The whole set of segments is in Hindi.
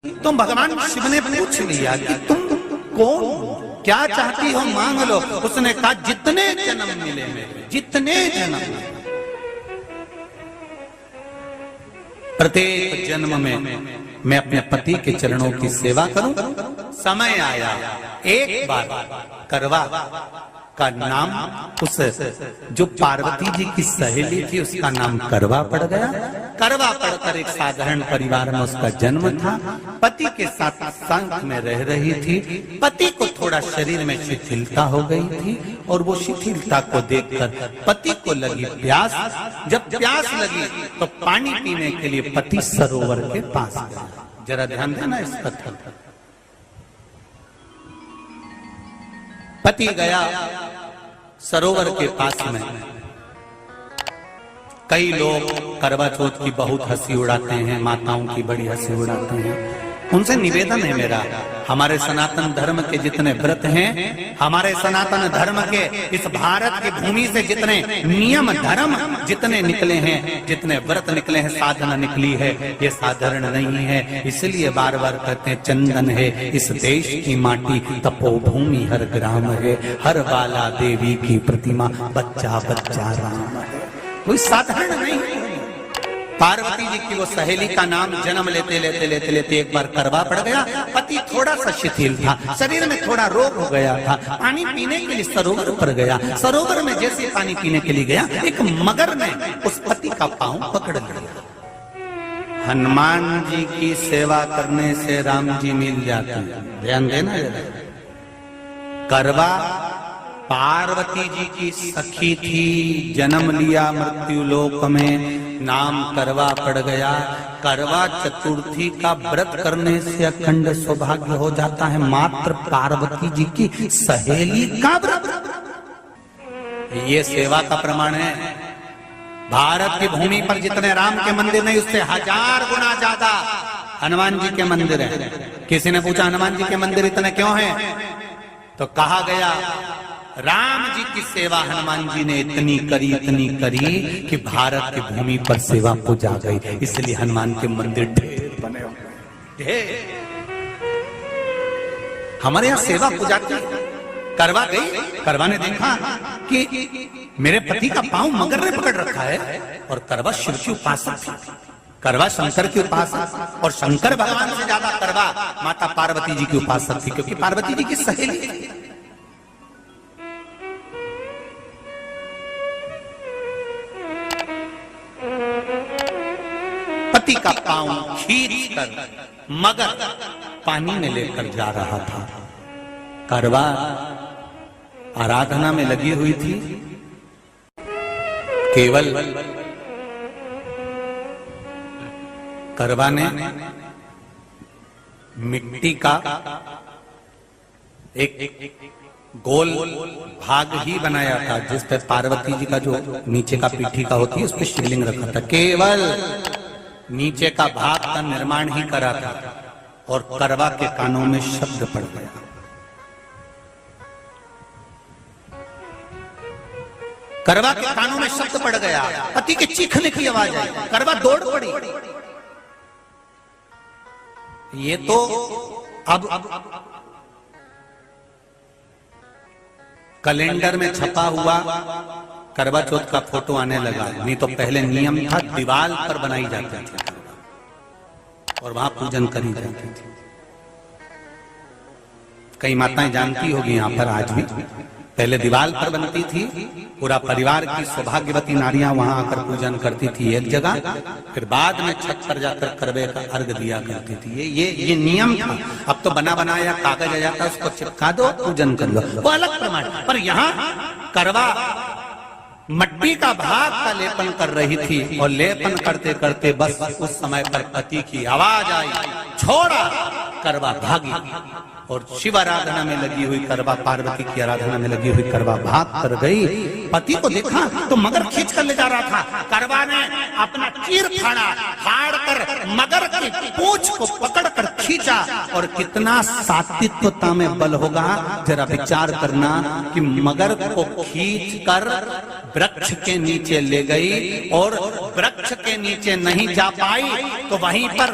तो भगवान शिव ने पूछ लिया कि तुम कौन, क्या चाहती हो मांग लो। उसने कहा जितने जन्म मिले मेरे, जितने जन्म, प्रत्येक जन्म में मैं अपने पति के चरणों की सेवा करूं। समय आया एक बार करवा का नाम, उस जो पार्वती जी की सहेली थी उसका नाम करवा पड़ गया। करवा पड़कर एक साधारण परिवार में उसका जन्म था। पति के साथ संग में रह रही थी। पति को थोड़ा शरीर में शिथिलता हो गई थी और वो शिथिलता को देखकर पति को लगी प्यास। जब प्यास लगी तो पानी पीने के लिए पति सरोवर के पास गया। जरा ध्यान देना इस कथन। पति गया सरोवर के पास में। कई लोग करवा चौथ की बहुत हंसी उड़ाते हैं, माताओं की बड़ी हंसी उड़ाते हैं। उनसे निवेदन है मेरा, हमारे सनातन धर्म के जितने व्रत हैं, हमारे सनातन धर्म के इस भारत की भूमि से जितने नियम धर्म जितने निकले हैं, जितने व्रत निकले हैं, साधना निकली है, ये साधारण नहीं है। इसलिए बार बार कहते हैं चंदन है इस देश की माटी, तपोभूमि हर ग्राम है, हर बाला देवी की प्रतिमा, बच्चा बच्चा राम है। कोई साधारण नहीं है। पार्वती जी की वो सहेली का नाम जन्म लेते लेते लेते लेते एक बार करवा पड़ गया। पति थोड़ा सा शिथिल था, शरीर में थोड़ा रोग हो गया था। पानी पीने के लिए सरोवर पर गया। सरोवर में जैसे पानी पीने के लिए गया, एक मगर ने उस पति का पांव पकड़ लिया। हनुमान जी की सेवा करने से राम जी मिल जाते हैं, ध्यान देना। करवा पार्वती जी की सखी थी, जन्म लिया मृत्यु लोक में, नाम करवा पड़ गया। करवा चतुर्थी का व्रत करने से अखंड सौभाग्य हो जाता है। मात्र पार्वती जी की सहेली का व्रत, ये सेवा का प्रमाण है। भारत की भूमि पर जितने राम के मंदिर नहीं, उससे 1000 गुना ज्यादा हनुमान जी के मंदिर है। किसी ने पूछा हनुमान जी के मंदिर इतने क्यों हैं, तो कहा गया राम जी की सेवा हनुमान जी ने इतनी करी कि भारत की भूमि पर सेवा पूजा गई। इसलिए हनुमान के मंदिर ढेर बने हुए, ढेर। हमारे यहाँ सेवा पूजा की। करवा गई, करवा ने देखा कि मेरे पति का पांव मगर ने पकड़ रखा है, और करवा शिव की उपासक थी। करवा शंकर की उपासक, और शंकर भगवान से ज्यादा करवा माता पार्वती जी की उपासक थी, क्योंकि पार्वती जी की सहेली थी। पति का पांव खींच कर मगर पानी में लेकर जा रहा था। करवा आराधना में लगी हुई थी। केवल करवा ने मिट्टी का एक गोल भाग ही बनाया था, जिस पे पार्वती जी का जो नीचे का पीठी का होती है उस पे शिवलिंग रखा था। केवल नीचे का भाग का निर्माण ही करा था, और करवा के कानों में शब्द पड़ गया। करवा के कानों में शब्द पड़ गया, पति के चीखने की आवाज आई। करवा दौड़ पड़ी। ये तो अब कैलेंडर में छपा हुआ करवा चौथ का फोटो आने लगा, नहीं तो पहले नियम था दीवार पर बनाई जाती थी और वहां पूजन करी जाती थी। कई माताएं जानती होगी यहाँ पर आज भी, पहले दीवार पर बनती थी, पूरा परिवार की सौभाग्यवती नारियां वहां आकर पूजन करती थी एक जगह, फिर बाद में छत पर जाकर करवे का अर्घ दिया करती थी। ये नियम था। अब तो बना बनाया कागज आ जाता, उसको चिपका दो, पूजन कर लो, वो अलग प्रमाण। पर यहाँ करवा मट्टी का भाग का लेपन कर रही थी, और लेपन करते करते बस उस समय पर पति की आवाज आई, छोड़ा। करवा भागी, और शिव आराधना में लगी हुई करवा, पार्वती की आराधना में लगी हुई करवा भाग कर गई। पति को देखा तो मगर खींच कर ले जा रहा था। करवा ने अपना चीर फाड़ कर मगर की पूंछ को पकड़ कर खींचा, और कितना सात्विकता में बल होगा, जरा विचार करना कि मगर को खींच कर वृक्ष के नीचे ले गई, और वृक्ष के नीचे नहीं जा पाई तो वहीं पर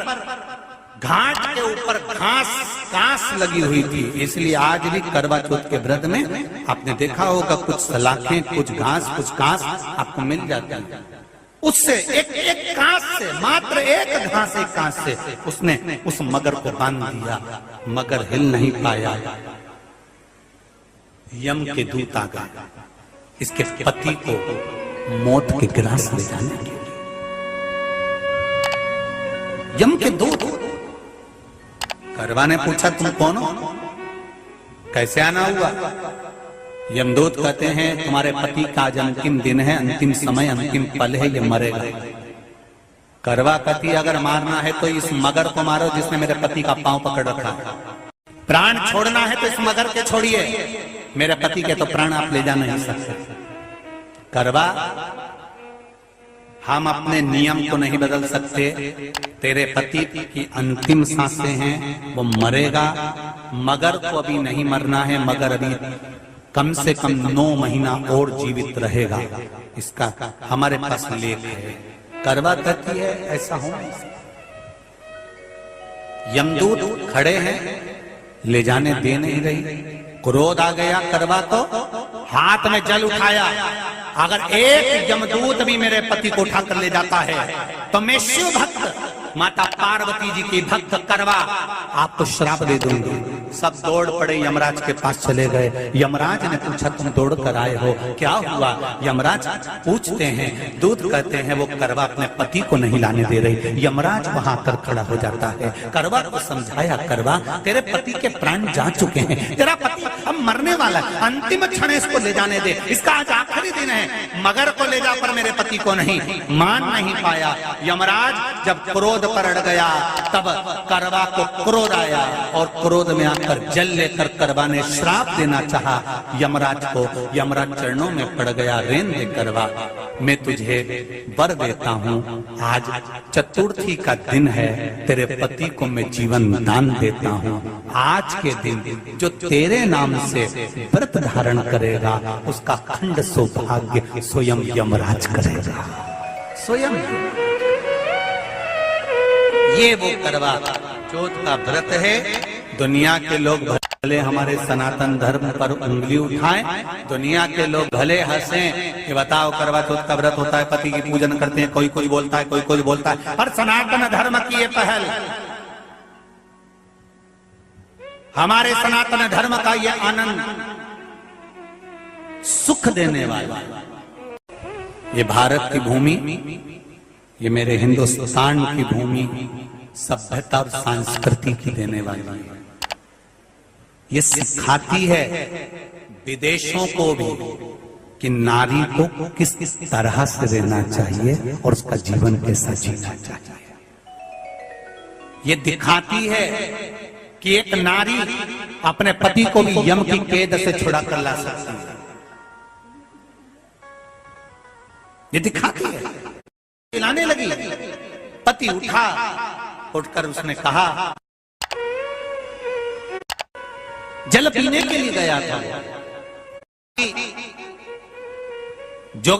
घाट के ऊपर घास लगी हुई थी। इसलिए आज भी करवा चौथ के व्रत में आपने देखा होगा कुछ सलाखें, कुछ घास आपको मिल जाती है। उससे एक घास से, मात्र एक घास, एक घास से उसने उस मगर को बांध दिया। मगर हिल नहीं पाया। यम के दूत आ गए इसके पति को मौत के ग्रास ले जाने के लिए। यम के दूत। करवा ने पूछा तुम कौन हो, कैसे आना हुआ? यमदूत कहते हैं तुम्हारे पति का आज अंतिम दिन है, अंतिम समय, अंतिम पल है, ये मरेगा। करवा कहती अगर मारना है तो इस मगर को मारो जिसने मेरे पति का पांव पकड़ रखा है। प्राण छोड़ना है तो इस मगर के छोड़िए, मेरे पति के तो प्राण आप ले जा नहीं सकते। करवा, हम अपने नियम को नहीं बदल सकते। तेरे पति की अंतिम सांसें हैं, वो मरेगा। मगर को अभी नहीं मरना है, मगर अभी कम से कम 9 महीना और जीवित रहेगा। इसका हमारे पास लेख है। करवा कहती है ऐसा हो नहीं सकता। यमदूत खड़े हैं, ले जाने दे नहीं रही। क्रोध आ गया करवा को, हाथ में जल उठाया। अगर एक यमदूत भी मेरे पति को उठाकर ले जाता है तो मैं शिव भक्त माता पार्वती जी की भक्त करवा आपको श्राप दे दूंगी। सब दौड़ पड़े, यमराज के पास चले गए। यमराज ने पूछा तुम दौड़ कर आए हो, क्या हुआ? यमराज पूछते हैं, दूत कहते हैं वो करवा अपने पति को नहीं लाने दे रही। यमराज वहां कर खड़ा हो जाता है। करवा को समझाया, करवा तेरे पति के प्राण जा चुके हैं, तेरा पति अब मरने वाला है, अंतिम क्षण इसको ले जाने दे, इसका आज आखिरी दिन है। मगर को ले जा पर मेरे पति को नहीं। मान नहीं पाया। यमराज जब क्रोध पर अड़ गया तब करवा को क्रोध आया और क्रोध में आकर जल लेकर करवा ने श्राप देना चाहा यमराज को। यमराज चरणों में पड़ गया, रेन दे करवा, मैं तुझे वर देता हूँ, आज चतुर्थी का दिन है, तेरे पति को मैं जीवन दान देता हूँ। आज के दिन जो तेरे नाम से व्रत धारण करेगा उसका खंड सौभाग्य स्वयं यमराज करेगा। स्वयं ये वो करवा चौथ का व्रत है। दुनिया के लोग भले हमारे सनातन धर्म पर उंगली उठाएं, दुनिया के लोग भले हंसें कि बताओ करवा चौथ का व्रत होता है, पति की पूजन करते हैं, कोई कुछ बोलता है, कोई कुछ बोलता है, पर सनातन धर्म की ये पहल, हमारे सनातन धर्म का ये आनंद, सुख देने वाला, ये भारत की भूमि, ये मेरे हिंदुस्तान की भूमि सभ्यता और संस्कृति की देने वाली है। ये सिखाती है विदेशों को भी कि नारी को किस तरह से रहना चाहिए और उसका जीवन कैसा जीना चाहिए। ये दिखाती है कि एक नारी अपने पति को भी यम की कैद से छुड़ा कर ला सकती है। ये दिखाती है। पिलाने लगी, पति उठा, उठकर उसने कहा, जल पीने के लिए गया था। जो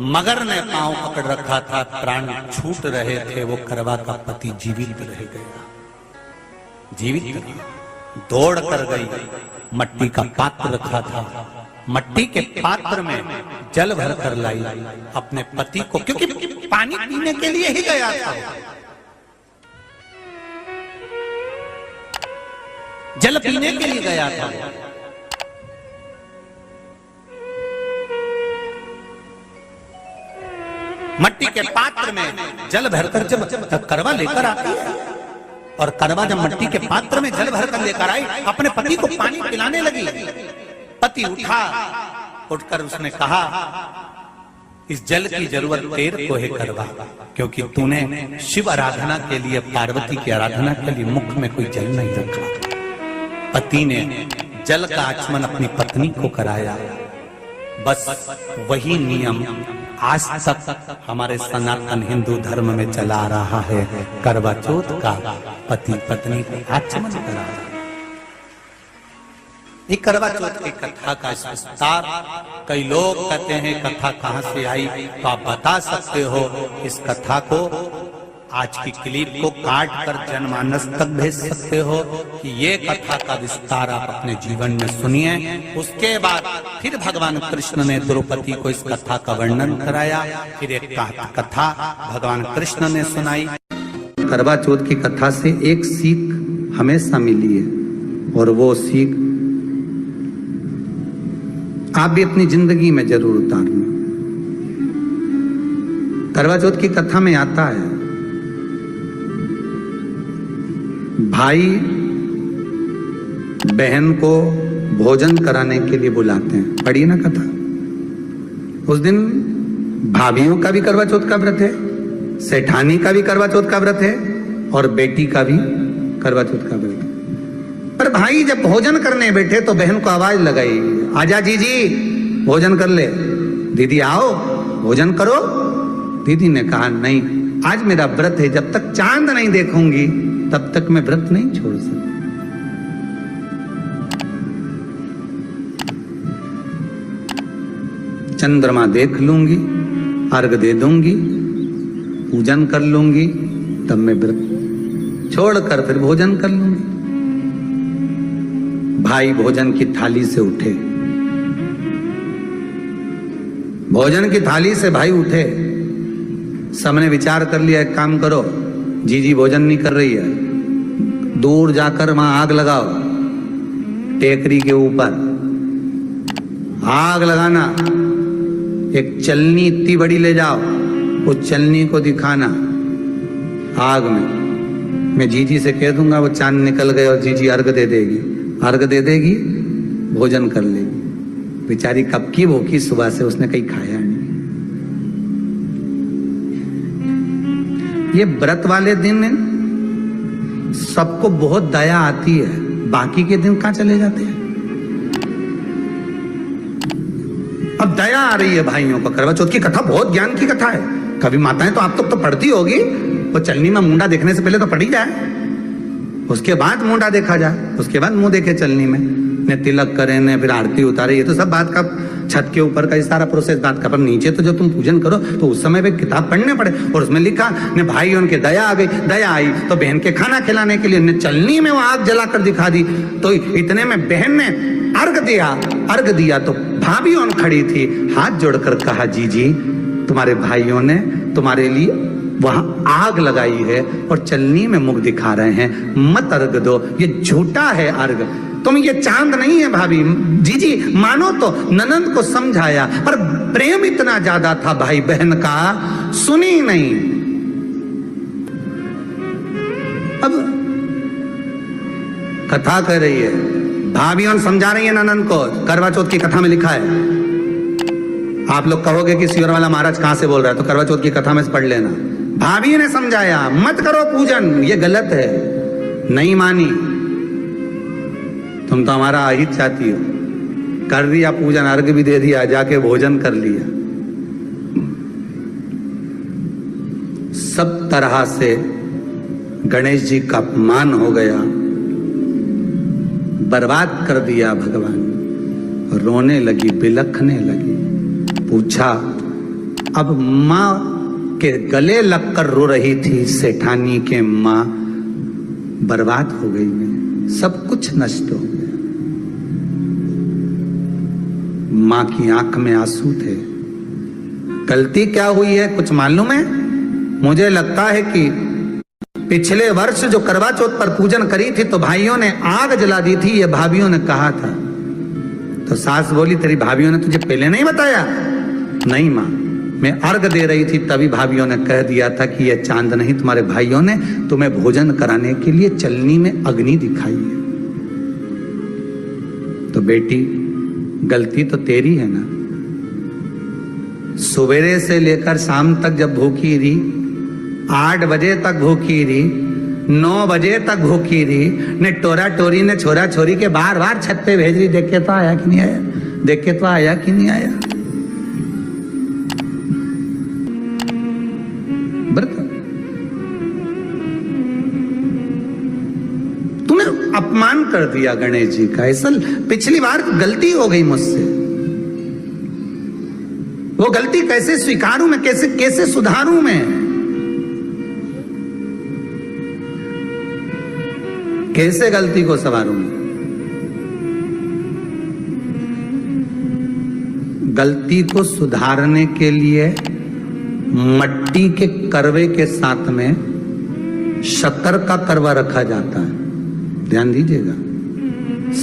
मगर ने पांव पकड़ रखा था, प्राण छूट रहे थे, वो करवा का पति जीवित रह गया। जीवित दौड़ कर गई, मट्टी का पात्र रखा था, मट्टी के पात्र में जल भर कर लाई अपने पति को, क्योंकि पानी पीने के लिए ही गया था। जल पीने के लिए गया था। मट्टी के पात्र में जल भरकर जब करवा लेकर आती है, और करवा जब मट्टी के पात्र में जल भरकर लेकर आई, अपने पति को पानी पिलाने लगी। पति उठा, उठकर उसने कहा, इस जल की जरूरत तेरे को है करवा, क्योंकि तूने शिव आराधना के लिए, पार्वती की आराधना के लिए मुख में कोई जल नहीं रखा। पति ने जल का आचमन अपनी पत्नी को कराया। बस वही नियम आज तक हमारे सनातन हिंदू धर्म में चला आ रहा है। करवा चौथ का पति पत्नी को आचमन कराया। ये करवा चौथ की कथा का विस्तार, कई लोग कहते हैं कथा कहां से आई, तो आप बता सकते हो। इस कथा को आज की क्लिप को काट कर जनमानस तक भेज सकते हो कि ये कथा का विस्तार आप अपने जीवन में सुनिए। उसके बाद फिर भगवान कृष्ण ने द्रौपदी को इस कथा का वर्णन कराया, फिर एक कथा भगवान कृष्ण ने सुनाई। करवा चौथ की कथा से एक सीख हमेशा मिली है, और वो सीख आप भी अपनी जिंदगी में जरूर उतारना। करवा चौथ की कथा में आता है, भाई बहन को भोजन कराने के लिए बुलाते हैं। पढ़िए ना कथा। उस दिन भाभीियों का भी करवा चौथ का व्रत है, सेठानी का भी करवा चौथ का व्रत है, और बेटी का भी करवा चौथ का व्रत है। पर भाई जब भोजन करने बैठे तो बहन को आवाज लगाई, आजा जीजी भोजन कर ले। दीदी आओ भोजन करो। दीदी ने कहा नहीं, आज मेरा व्रत है, जब तक चांद नहीं देखूंगी तब तक मैं व्रत नहीं छोड़ सकती। चंद्रमा देख लूंगी, अर्घ दे दूंगी, पूजन कर लूंगी, तब मैं व्रत छोड़कर फिर भोजन कर लूंगी। भाई भोजन की थाली से उठे, भोजन की थाली से भाई उठे। सबने विचार कर लिया, एक काम करो, जीजी भोजन नहीं कर रही है, दूर जाकर वहां आग लगाओ, टेकरी के ऊपर आग लगाना, एक चलनी इतनी बड़ी ले जाओ, उस चलनी को दिखाना आग में। मैं जीजी से कह दूंगा, वो चांद निकल गए और जीजी अर्घ दे देगी, अर्घ दे देगी, भोजन कर लेगी। बेचारी कब की भूखी, सुबह से उसने कहीं खाया नहीं। ये व्रत वाले दिन सबको बहुत दया आती है, बाकी के दिन कहां चले जाते हैं। अब दया आ रही है भाइयों को। करवा चौथ की कथा बहुत ज्ञान की कथा है। कभी माताएं तो आप तो पढ़ती होगी, वो चलनी में मुंडा देखने से पहले तो पढ़ी जाए, उसके बाद मुंडा देखा जाए, उसके बाद मुंह देखे चलनी में, ने तिलक करे, ने फिर आरती उतारे। ये तो सब बात का छत के ऊपर का सारा प्रोसेस बात का, पर नीचे तो जो तुम पूजन करो तो उस समय पे किताब पढ़ने पड़े। और उसमें लिखा ने भाई उनके दया आ गई, दया आई तो बहन के खाना खिलाने के लिए ने चलनी में वो आग जलाकर दिखा दी। तो इतने में बहन ने अर्घ दिया, अर्घ दिया तो भाभी उन खड़ी थी, हाथ जोड़कर कहा, जीजी तुम्हारे भाइयों ने तुम्हारे लिए वहां आग लगाई है और चलनी में मुख दिखा रहे हैं, मत अर्घ दो, ये झूठा है अर्घ, तुम ये चांद नहीं है भाभी। जीजी मानो तो ननंद को समझाया, पर प्रेम इतना ज्यादा था भाई बहन का, सुनी नहीं। अब कथा कर रही है, भाभी समझा रही है ननंद को। करवा चौथ की कथा में लिखा है, आप लोग कहोगे कि सियोर वाला महाराज कहां से बोल रहा है, तो करवा चौथ की कथा में से पढ़ लेना। भाभी ने समझाया, मत करो पूजन, ये गलत है। नहीं मानी, तुम तो हमारा अहित चाहती हो। कर दिया पूजन, अर्घ भी दे दिया, जाके भोजन कर लिया। सब तरह से गणेश जी का अपमान हो गया, बर्बाद कर दिया भगवान। रोने लगी, बिलखने लगी। पूछा, अब माँ के गले लगकर रो रही थी सेठानी के माँ, बर्बाद हो गई मैं, सब कुछ नष्ट हो गया। माँ की आंख में आंसू थे। गलती क्या हुई है कुछ मालूम है? मुझे लगता है कि पिछले वर्ष जो करवा चौथ पर पूजन करी थी तो भाइयों ने आग जला दी थी, ये भाभीियों ने कहा था। तो सास बोली, तेरी भाभीियों ने तुझे पहले नहीं बताया? नहीं माँ, मैं अर्घ दे रही थी तभी भाभीियों ने कह दिया था कि ये चांद नहीं, तुम्हारे भाइयों ने तुम्हें भोजन कराने के लिए चलनी में अग्नि दिखाई है। तो बेटी गलती तो तेरी है ना। सवेरे से लेकर शाम तक जब भूखी रही, 8 बजे तक भूखी रही, 9 बजे तक भूखी रही, ने टोरा टोरी ने छोरा छोरी के बार बार छत पे भेज रही, देख के तो आया कि नहीं आया, देख के तो आया कि नहीं आया। तूने अपमान कर दिया गणेश जी का। ऐसा पिछली बार गलती हो गई मुझसे, वो गलती कैसे स्वीकारूं मैं, कैसे कैसे सुधारूं मैं। कैसे गलती को संवारूंगी? गलती को सुधारने के लिए मट्टी के करवे के साथ में शक्कर का करवा रखा जाता है। ध्यान दीजिएगा,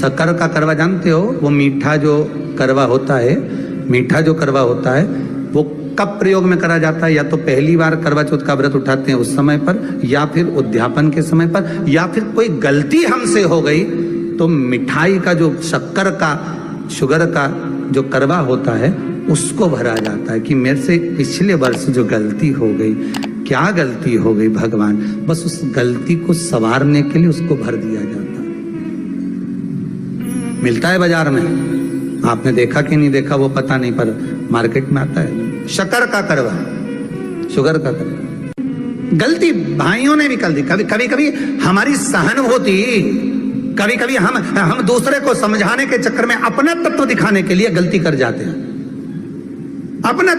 शक्कर का करवा जानते हो, वो मीठा जो करवा होता है, मीठा जो करवा होता है वो कब प्रयोग में करा जाता है? या तो पहली बार करवा चौथ का व्रत उठाते हैं उस समय पर, या फिर उद्यापन के समय पर, या फिर कोई गलती हमसे हो गई तो मिठाई का जो शक्कर का, शुगर का जो करवा होता है उसको भरा जाता है कि मेरे से पिछले वर्ष जो गलती हो गई, क्या गलती हो गई भगवान, बस उस गलती को संवारने के लिए उसको भर दिया जाता है। मिलता है बाजार में, आपने देखा कि नहीं देखा वो पता नहीं, पर मार्केट में आता है शक्कर का करवा, शुगर का करवा। गलती भाइयों ने भी कर दी। कभी कभी हमारी सहानुभूति, कभी कभी हम दूसरे को समझाने के चक्कर में अपना तत्व दिखाने के लिए गलती कर जाते हैं। अपना